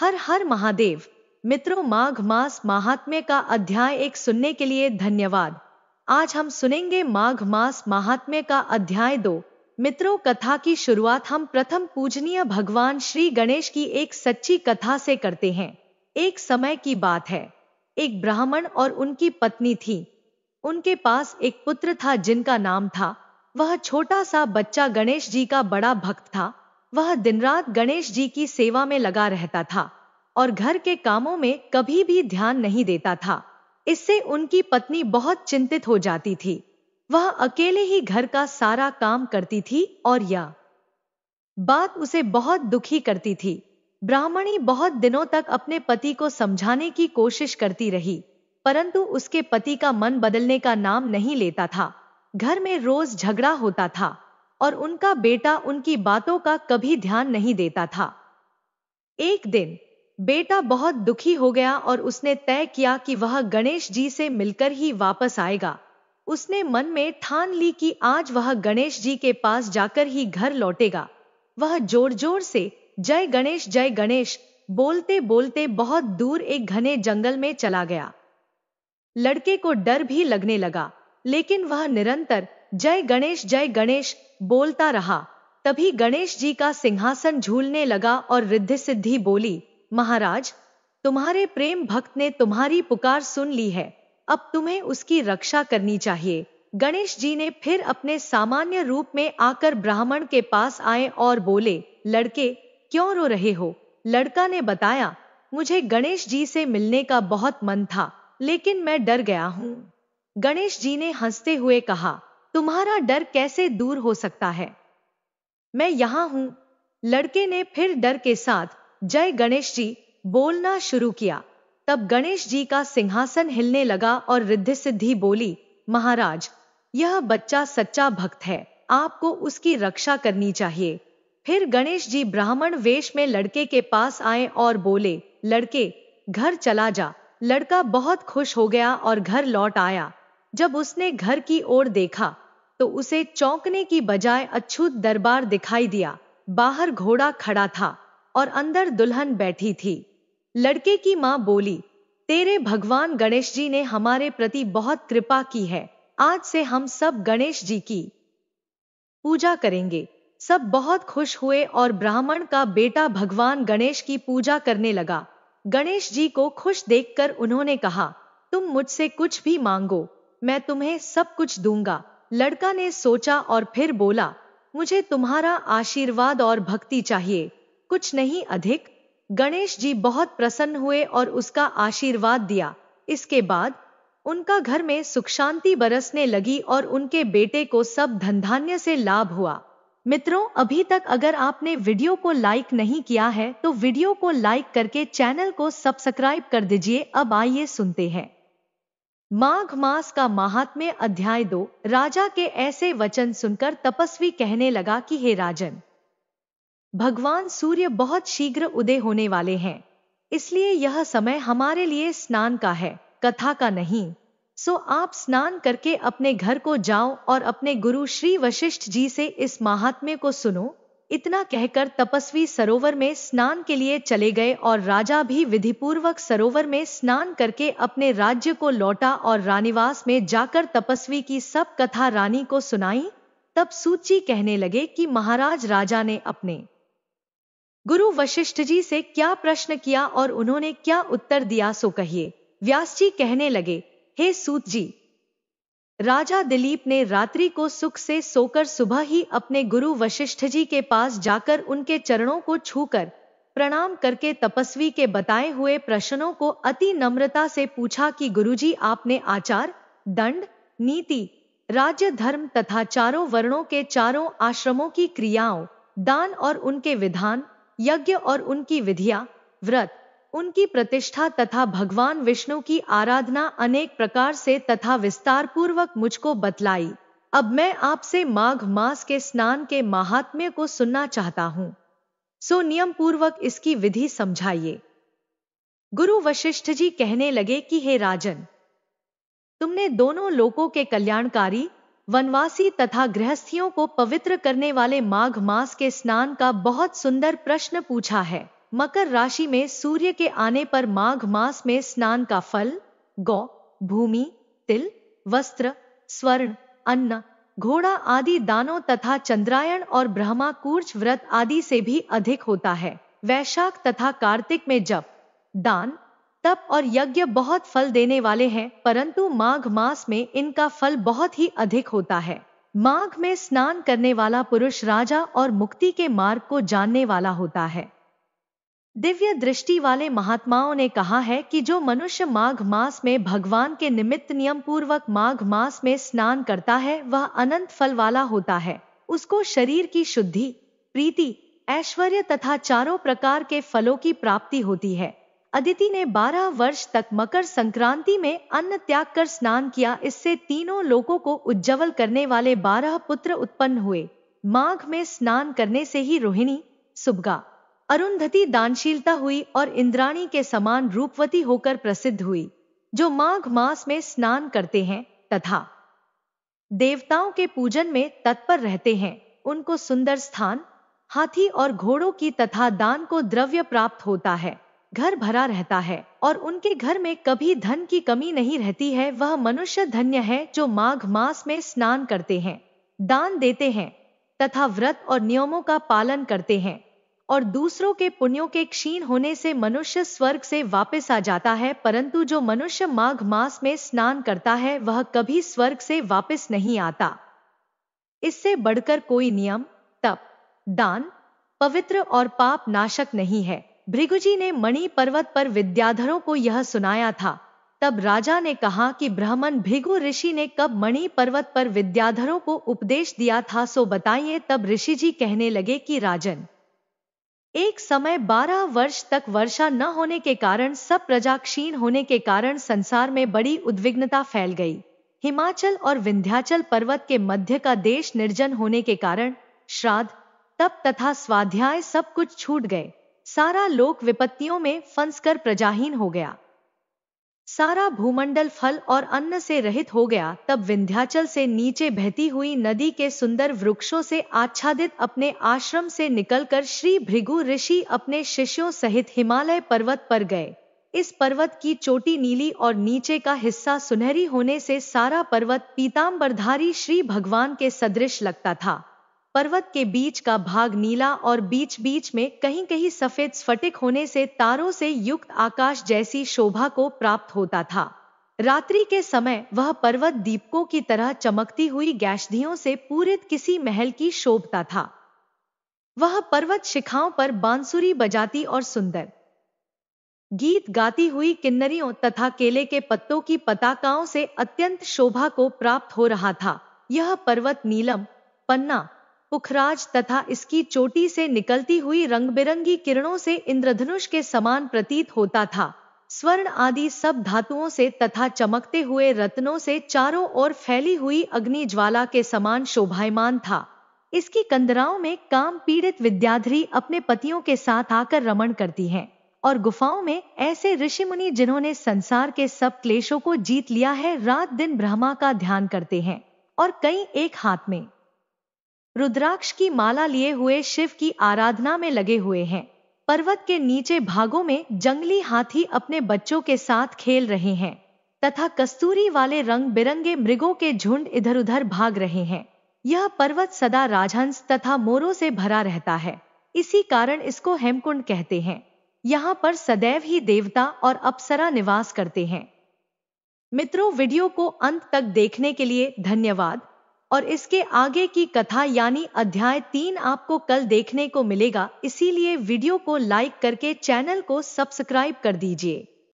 हर हर महादेव। मित्रों, माघ मास महात्म्य का अध्याय 1 सुनने के लिए धन्यवाद। आज हम सुनेंगे माघ मास महात्म्य का अध्याय 2। मित्रों, कथा की शुरुआत हम प्रथम पूजनीय भगवान श्री गणेश की एक सच्ची कथा से करते हैं। एक समय की बात है, एक ब्राह्मण और उनकी पत्नी थी। उनके पास एक पुत्र था जिनका नाम था। वह छोटा सा बच्चा गणेश जी का बड़ा भक्त था। वह दिन रात गणेश जी की सेवा में लगा रहता था और घर के कामों में कभी भी ध्यान नहीं देता था। इससे उनकी पत्नी बहुत चिंतित हो जाती थी। वह अकेले ही घर का सारा काम करती थी और यह बात उसे बहुत दुखी करती थी। ब्राह्मणी बहुत दिनों तक अपने पति को समझाने की कोशिश करती रही, परंतु उसके पति का मन बदलने का नाम नहीं लेता था। घर में रोज झगड़ा होता था और उनका बेटा उनकी बातों का कभी ध्यान नहीं देता था। एक दिन बेटा बहुत दुखी हो गया और उसने तय किया कि वह गणेश जी से मिलकर ही वापस आएगा। उसने मन में ठान ली कि आज वह गणेश जी के पास जाकर ही घर लौटेगा। वह जोर जोर से जय गणेश बोलते बोलते बहुत दूर एक घने जंगल में चला गया। लड़के को डर भी लगने लगा, लेकिन वह निरंतर जय गणेश बोलता रहा। तभी गणेश जी का सिंहासन झूलने लगा और रिद्धि सिद्धि बोली, महाराज, तुम्हारे प्रेम भक्त ने तुम्हारी पुकार सुन ली है, अब तुम्हें उसकी रक्षा करनी चाहिए। गणेश जी ने फिर अपने सामान्य रूप में आकर ब्राह्मण के पास आए और बोले, लड़के, क्यों रो रहे हो? लड़का ने बताया, मुझे गणेश जी से मिलने का बहुत मन था, लेकिन मैं डर गया हूं। गणेश जी ने हंसते हुए कहा, तुम्हारा डर कैसे दूर हो सकता है? मैं यहां हूं। लड़के ने फिर डर के साथ जय गणेश जी बोलना शुरू किया। तब गणेश जी का सिंहासन हिलने लगा और रिद्धि सिद्धि बोली, महाराज, यह बच्चा सच्चा भक्त है, आपको उसकी रक्षा करनी चाहिए। फिर गणेश जी ब्राह्मण वेश में लड़के के पास आए और बोले, लड़के, घर चला जा। लड़का बहुत खुश हो गया और घर लौट आया। जब उसने घर की ओर देखा तो उसे चौंकने की बजाय अछूत दरबार दिखाई दिया। बाहर घोड़ा खड़ा था और अंदर दुल्हन बैठी थी। लड़के की मां बोली, तेरे भगवान गणेश जी ने हमारे प्रति बहुत कृपा की है, आज से हम सब गणेश जी की पूजा करेंगे। सब बहुत खुश हुए और ब्राह्मण का बेटा भगवान गणेश की पूजा करने लगा। गणेश जी को खुश देखकर उन्होंने कहा, तुम मुझसे कुछ भी मांगो, मैं तुम्हें सब कुछ दूंगा। लड़का ने सोचा और फिर बोला, मुझे तुम्हारा आशीर्वाद और भक्ति चाहिए, कुछ नहीं अधिक। गणेश जी बहुत प्रसन्न हुए और उसका आशीर्वाद दिया। इसके बाद उनका घर में सुख शांति बरसने लगी और उनके बेटे को सब धन धान्य से लाभ हुआ। मित्रों, अभी तक अगर आपने वीडियो को लाइक नहीं किया है तो वीडियो को लाइक करके चैनल को सब्सक्राइब कर दीजिए। अब आइए सुनते हैं माघ मास का महात्म्य अध्याय 2। राजा के ऐसे वचन सुनकर तपस्वी कहने लगा कि हे राजन, भगवान सूर्य बहुत शीघ्र उदय होने वाले हैं, इसलिए यह समय हमारे लिए स्नान का है, कथा का नहीं। सो आप स्नान करके अपने घर को जाओ और अपने गुरु श्री वशिष्ठ जी से इस महात्म्य को सुनो। इतना कहकर तपस्वी सरोवर में स्नान के लिए चले गए और राजा भी विधिपूर्वक सरोवर में स्नान करके अपने राज्य को लौटा और रानीवास में जाकर तपस्वी की सब कथा रानी को सुनाई। तब सूची कहने लगे कि महाराज, राजा ने अपने गुरु वशिष्ठ जी से क्या प्रश्न किया और उन्होंने क्या उत्तर दिया, सो कहिए। व्यास जी कहने लगे, हे सूत जी, राजा दिलीप ने रात्रि को सुख से सोकर सुबह ही अपने गुरु वशिष्ठ जी के पास जाकर उनके चरणों को छूकर प्रणाम करके तपस्वी के बताए हुए प्रश्नों को अति नम्रता से पूछा कि गुरुजी, आपने आचार, दंड, नीति, राज्य, धर्म तथा चारों वर्णों के चारों आश्रमों की क्रियाओं, दान और उनके विधान, यज्ञ और उनकी विधियां, व्रत, उनकी प्रतिष्ठा तथा भगवान विष्णु की आराधना अनेक प्रकार से तथा विस्तार पूर्वक मुझको बतलाई। अब मैं आपसे माघ मास के स्नान के महात्म्य को सुनना चाहता हूं, सो नियम पूर्वक इसकी विधि समझाइए। गुरु वशिष्ठ जी कहने लगे कि हे राजन, तुमने दोनों लोकों के कल्याणकारी, वनवासी तथा गृहस्थियों को पवित्र करने वाले माघ मास के स्नान का बहुत सुंदर प्रश्न पूछा है। मकर राशि में सूर्य के आने पर माघ मास में स्नान का फल गौ, भूमि, तिल, वस्त्र, स्वर्ण, अन्न, घोड़ा आदि दानों तथा चंद्रायण और ब्रह्मा कूर्च व्रत आदि से भी अधिक होता है। वैशाख तथा कार्तिक में जप, दान, तप और यज्ञ बहुत फल देने वाले हैं, परंतु माघ मास में इनका फल बहुत ही अधिक होता है। माघ में स्नान करने वाला पुरुष राजा और मुक्ति के मार्ग को जानने वाला होता है। दिव्य दृष्टि वाले महात्माओं ने कहा है कि जो मनुष्य माघ मास में भगवान के निमित्त नियम पूर्वक माघ मास में स्नान करता है वह अनंत फल वाला होता है। उसको शरीर की शुद्धि, प्रीति, ऐश्वर्य तथा चारों प्रकार के फलों की प्राप्ति होती है। अदिति ने 12 वर्ष तक मकर संक्रांति में अन्न त्याग कर स्नान किया। इससे तीनों लोकों को उज्जवल करने वाले 12 पुत्र उत्पन्न हुए। माघ में स्नान करने से ही रोहिणी, सुभगा, अरुंधति दानशीलता हुई और इंद्राणी के समान रूपवती होकर प्रसिद्ध हुई। जो माघ मास में स्नान करते हैं तथा देवताओं के पूजन में तत्पर रहते हैं उनको सुंदर स्थान, हाथी और घोड़ों की तथा दान को द्रव्य प्राप्त होता है, घर भरा रहता है और उनके घर में कभी धन की कमी नहीं रहती है। वह मनुष्य धन्य है जो माघ मास में स्नान करते हैं, दान देते हैं तथा व्रत और नियमों का पालन करते हैं और दूसरों के पुण्यों के क्षीण होने से मनुष्य स्वर्ग से वापस आ जाता है। परंतु जो मनुष्य माघ मास में स्नान करता है वह कभी स्वर्ग से वापस नहीं आता। इससे बढ़कर कोई नियम, तप, दान, पवित्र और पाप नाशक नहीं है। भृगुजी ने मणि पर्वत पर विद्याधरों को यह सुनाया था। तब राजा ने कहा कि ब्राह्मण भृगु ऋषि ने कब मणि पर्वत पर विद्याधरों को उपदेश दिया था, सो बताइए। तब ऋषि जी कहने लगे कि राजन, एक समय 12 वर्ष तक वर्षा न होने के कारण सब प्रजा क्षीण होने के कारण संसार में बड़ी उद्विग्नता फैल गई। हिमाचल और विंध्याचल पर्वत के मध्य का देश निर्जन होने के कारण श्राद्ध, तप तथा स्वाध्याय सब कुछ छूट गए। सारा लोक विपत्तियों में फंसकर प्रजाहीन हो गया। सारा भूमंडल फल और अन्न से रहित हो गया। तब विंध्याचल से नीचे बहती हुई नदी के सुंदर वृक्षों से आच्छादित अपने आश्रम से निकलकर श्री भृगु ऋषि अपने शिष्यों सहित हिमालय पर्वत पर गए। इस पर्वत की चोटी नीली और नीचे का हिस्सा सुनहरी होने से सारा पर्वत पीतांबरधारी श्री भगवान के सदृश लगता था। पर्वत के बीच का भाग नीला और बीच बीच में कहीं कहीं सफेद स्फटिक होने से तारों से युक्त आकाश जैसी शोभा को प्राप्त होता था। रात्रि के समय वह पर्वत दीपकों की तरह चमकती हुई गैशधियों से पूरित किसी महल की शोभता था। वह पर्वत शिखाओं पर बांसुरी बजाती और सुंदर गीत गाती हुई किन्नरियों तथा केले के पत्तों की पताकाओं से अत्यंत शोभा को प्राप्त हो रहा था। यह पर्वत नीलम, पन्ना, पुखराज तथा इसकी चोटी से निकलती हुई रंग बिरंगी किरणों से इंद्रधनुष के समान प्रतीत होता था। स्वर्ण आदि सब धातुओं से तथा चमकते हुए रत्नों से चारों ओर फैली हुई अग्नि ज्वाला के समान शोभायमान था। इसकी कंदराओं में काम पीड़ित विद्याधरी अपने पतियों के साथ आकर रमण करती हैं और गुफाओं में ऐसे ऋषि मुनि जिन्होंने संसार के सब क्लेशों को जीत लिया है रात दिन ब्रह्मा का ध्यान करते हैं और कई एक हाथ में रुद्राक्ष की माला लिए हुए शिव की आराधना में लगे हुए हैं। पर्वत के नीचे भागों में जंगली हाथी अपने बच्चों के साथ खेल रहे हैं तथा कस्तूरी वाले रंग बिरंगे मृगों के झुंड इधर उधर भाग रहे हैं। यह पर्वत सदा राजहंस तथा मोरों से भरा रहता है, इसी कारण इसको हेमकुंड कहते हैं। यहाँ पर सदैव ही देवता और अप्सरा निवास करते हैं। मित्रों, वीडियो को अंत तक देखने के लिए धन्यवाद और इसके आगे की कथा यानी अध्याय 3 आपको कल देखने को मिलेगा, इसीलिए वीडियो को लाइक करके चैनल को सब्सक्राइब कर दीजिए।